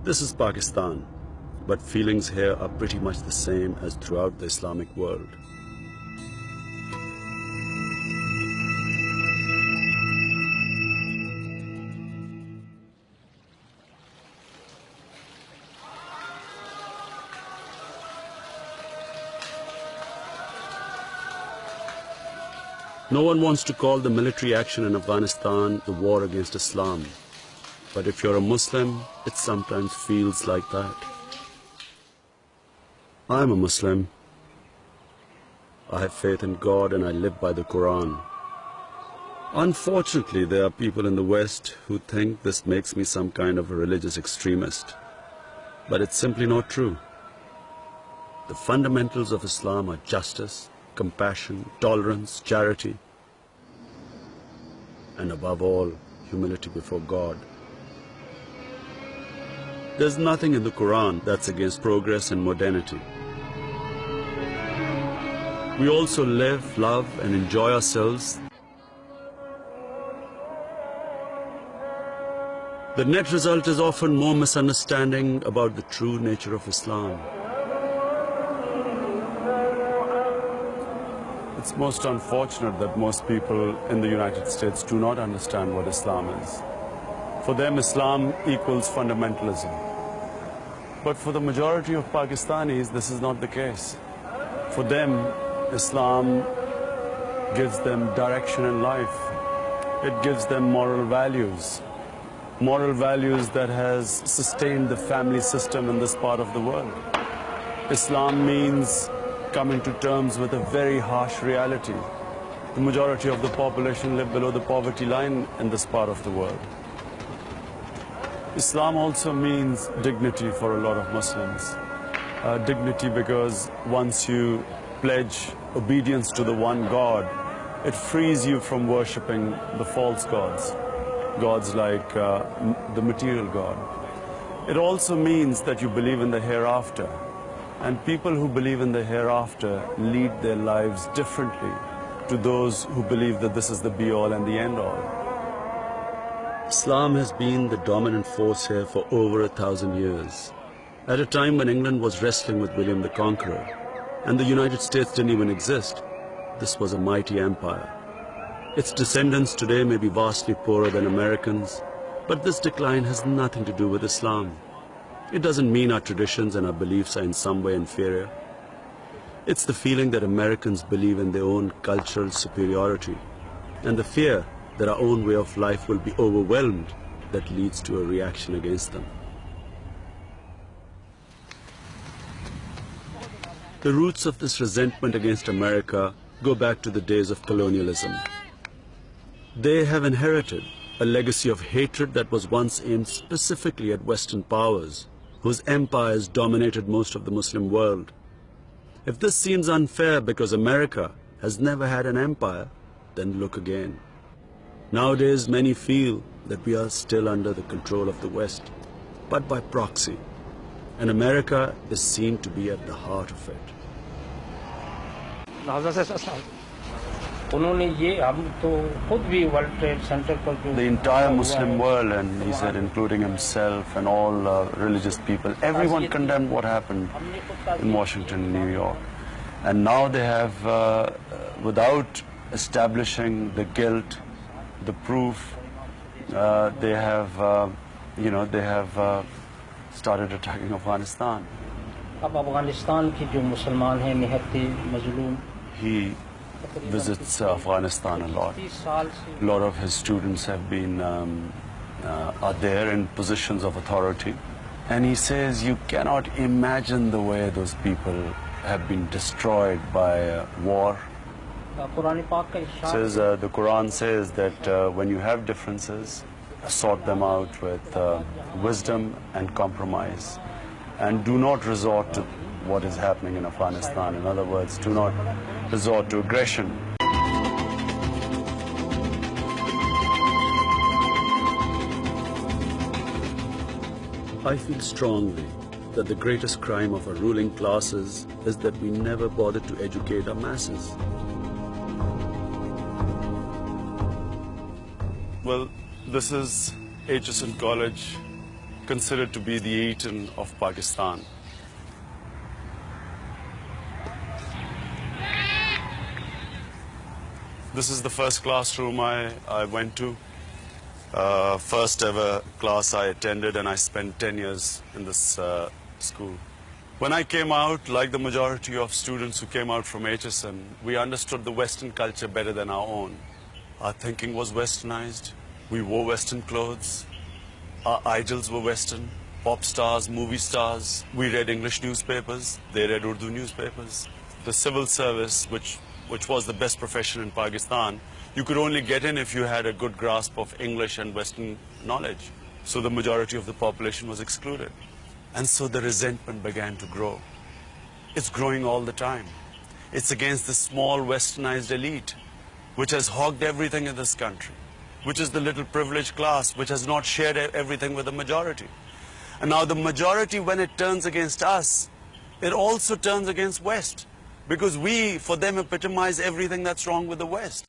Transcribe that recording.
This is Pakistan, but feelings here are pretty much the same as throughout the Islamic world. No one wants to call the military action in Afghanistan the war against Islam. But if you're a Muslim, it sometimes feels like that. I'm a Muslim. I have faith in God and I live by the Quran. Unfortunately, there are people in the West who think this makes me some kind of a religious extremist. But it's simply not true. The fundamentals of Islam are justice, compassion, tolerance, charity, and above all, humility before God. There's nothing in the Quran that's against progress and modernity. We also live, love, and enjoy ourselves. The net result is often more misunderstanding about the true nature of Islam. It's most unfortunate that most people in the United States do not understand what Islam is. For them, Islam equals fundamentalism. But for the majority of Pakistanis, this is not the case. For them, Islam gives them direction in life. It gives them moral values that has sustained the family system in this part of the world. Islam means coming to terms with a very harsh reality. The majority of the population live below the poverty line in this part of the world. Islam also means dignity for a lot of Muslims. Dignity because once you pledge obedience to the one God, it frees you from worshipping the false gods, gods like the material God. It also means that you believe in the hereafter. And people who believe in the hereafter lead their lives differently to those who believe that this is the be-all and the end-all. Islam has been the dominant force here for over 1,000 years. At a time when England was wrestling with William the Conqueror, and the United States didn't even exist, this was a mighty empire. Its descendants today may be vastly poorer than Americans, but this decline has nothing to do with Islam. It doesn't mean our traditions and our beliefs are in some way inferior. It's the feeling that Americans believe in their own cultural superiority and the fear that our own way of life will be overwhelmed that leads to a reaction against them. The roots of this resentment against America go back to the days of colonialism. They have inherited a legacy of hatred that was once aimed specifically at Western powers, whose empires dominated most of the Muslim world. If this seems unfair because America has never had an empire, then look again. Nowadays, many feel that we are still under the control of the West, but by proxy, and America is seen to be at the heart of it. The entire Muslim world, and he said including himself and all religious people, everyone condemned what happened in Washington and New York. And now they have, without establishing the guilt, the proof, they have, started attacking Afghanistan. He visits Afghanistan a lot. A lot of his students have been, are there in positions of authority. And he says you cannot imagine the way those people have been destroyed by war. Says, the Quran says that when you have differences, sort them out with wisdom and compromise. And do not resort to what is happening in Afghanistan. In other words, do not resort to aggression. I feel strongly that the greatest crime of our ruling classes is that we never bothered to educate our masses. Well, this is Aitchison College, considered to be the Eton of Pakistan. This is the first classroom I went to. First ever class I attended, and I spent 10 years in this school. When I came out, like the majority of students who came out from HSM, we understood the Western culture better than our own. Our thinking was westernized. We wore Western clothes. Our idols were Western. Pop stars, movie stars. We read English newspapers. They read Urdu newspapers. The civil service, which was the best profession in Pakistan, you could only get in if you had a good grasp of English and Western knowledge. So the majority of the population was excluded. And so the resentment began to grow. It's growing all the time. It's against the small westernized elite, which has hogged everything in this country, which is the little privileged class, which has not shared everything with the majority. And now the majority, when it turns against us, it also turns against West, because we, for them, epitomize everything that's wrong with the West.